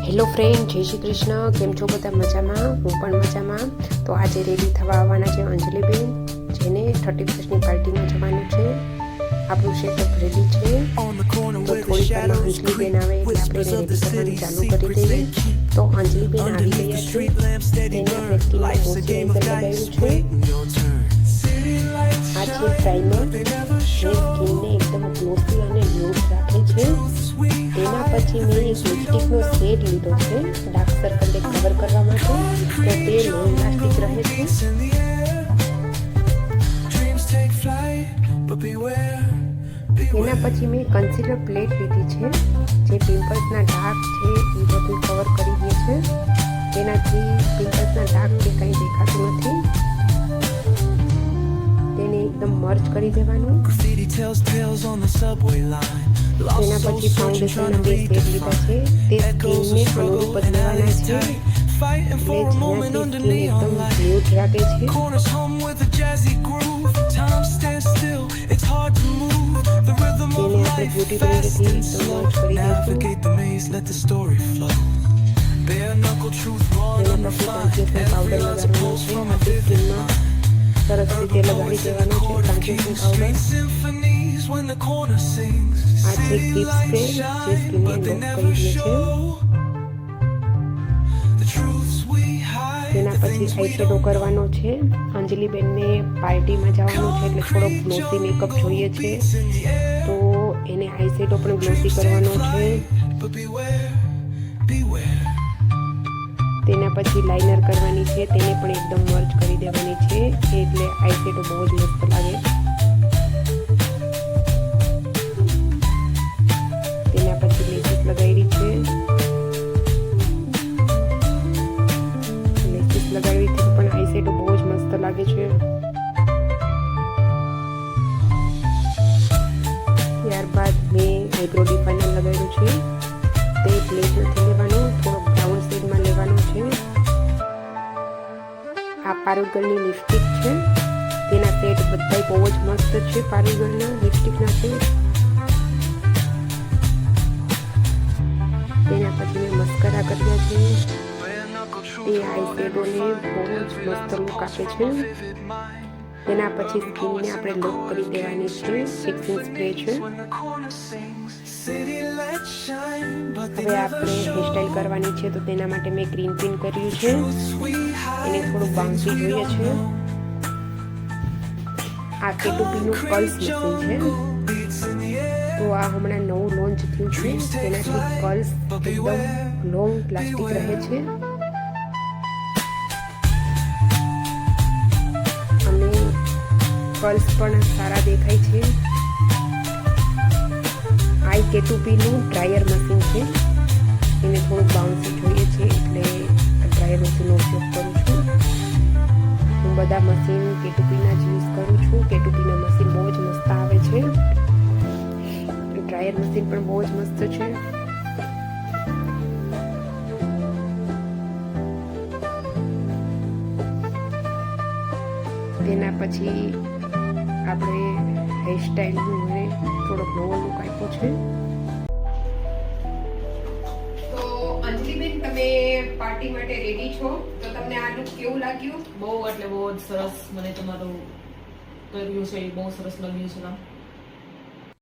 Hello friend, જય શ્રી કૃષ્ણ. કેમ છો બધા? મજામાં? હું પણ મજામાં. તો આજે રેડી થવા આવવાના છે અંજલિબેન, જેને 31st પાર્ટીમાં જવાનું છે. આપણું સેટઅપ રેડી છે. તો થોડી વારમાં અંજલિબેન આવે એટલે આપણે રેડી કરવાનું ચાલુ કરી દઈએ. તો અંજલિબેન આવી ગયા છે. તેને આપણે સ્કીનમાં મોઇશ્ચરાઇઝર લગાવ્યું છે. આ છે પ્રાઇમર, જે સ્કીનને એકદમ ગ્લોસી અને ન્યૂડ રાખે છે. તેના પછી મેં એક લિપસ્ટિકનો શેડ લીધો છે ડાર્ક સર્કલને કવર કરવા માટે, તો તે લોંગ લાસ્ટિક રહે છે. તેના પછી મેં કન્સીલર પ્લેટ લીધી છે, જે પિમ્પલ્સના ડાર્ક છે એ બધું કવર કરી દે છે. તેનાથી પિમ્પલ્સના ડાર્ક કે કંઈ દેખાતું નથી. તેને એકદમ મર્જ કરી દેવાનું. તેના પછી ફાઉન્ડેશનના બે શેડ લીધા છે, તે સ્કીનને અનુરૂપ જ લેવાના છે, એટલે જેનાથી સ્કીન એકદમ ન્યૂડ રાખે છે. તેને આપણે બ્યુટી બ્લેન્ડરથી એકદમ મર્જ કરી દઈશું. તેના પછી ટ્રાન્ઝેક્શન પાવડર લગાડવાનો છે. આપણી સ્કીનમાં સરસ રીતે લગાડી દેવાનો છે ટ્રાન્ઝેક્શન પાવડર. આ છે ક્રીપ સ્પ્રે, જે સ્કીનને લોક કરી દે છે. તેના પછી આઈશેડો કરવાનો છે. અંજલિબેનને પાર્ટીમાં જવાનું છે એટલે થોડોક ગ્લોસી મેકઅપ જોઈએ છે, તો એને આઈશેડો પણ ગ્લોસી કરવાનો છે. તેના પછી લાઇનર કરવાની છે, તેને પણ એકદમ મર્જ કરી દેવાની છે, એટલે આઈશેડો બહુ જ મસ્ત લાગે. તેના પછી લેસીસ લગાવી છે. લેસીસ લગાવીથી પણ આઈશેડો બહુ જ મસ્ત લાગે છે. ત્યારબાદ મેં આઈબ્રો ડિફાઇનર લગાવ્યું છે. તે બ્લેક નથી લેવાનું, થોડોક બ્રાઉન શેડમાં લેવાનું છે. આ પારુગલની લિપસ્ટિક છે. તેના શેડ બધા બહુ જ મસ્ત છે. પારુગલના લિપસ્ટિકના શેડ. તેના પછી મેં મસ્કરા કર્યા છે. તે આઈશેડોને બહુ જ મસ્ત લુક આપે છે. તેના પછી સ્કીનને આપણે લોક કરી દેવાની છે. ફિક્સિંગ સ્પ્રે છે. હવે આપણે હેરસ્ટાઈલ કરવાની છે, તો તેના માટે મેં ગ્રીન પિન કર્યું છે. એને થોડું બાઉન્સી જોઈએ છે. આ કેટુપીનું કર્લ્સ મશીન છે, તો આ હમણાં નવું લોન્ચ થયું છે. તેનાથી કર્લ્સ એકદમ લોંગ લાસ્ટિક રહે છે અને કર્લ્સ પણ સારા દેખાય છે. આ કેટુપીનું ડ્રાયર મશીન છે. એને થોડુંક બાઉન્સી જોઈએ છે, એટલે ડ્રાયર મશીનનો ઉપયોગ કરું છું. હું બધા મશીન કેટુપીના જ યુઝ કરું છું. કેટુપીના મશીન બહુ જ મસ્ત આવે છે. ડ્રાયર મશીન પણ બહુ જ મસ્ત છે. તેના પછી આપણે હેરસ્ટાઈલને થોડોક નવો લુક આપ્યો છે. તો અંજલિબેન, તમે પાર્ટી માટે રેડી છો, તો તમને આ લુક કેવું લાગ્યું? બહુ એટલે બહુ જ સરસ. મને તમારું કર્યું છે એ બહુ સરસ લાગ્યું છે.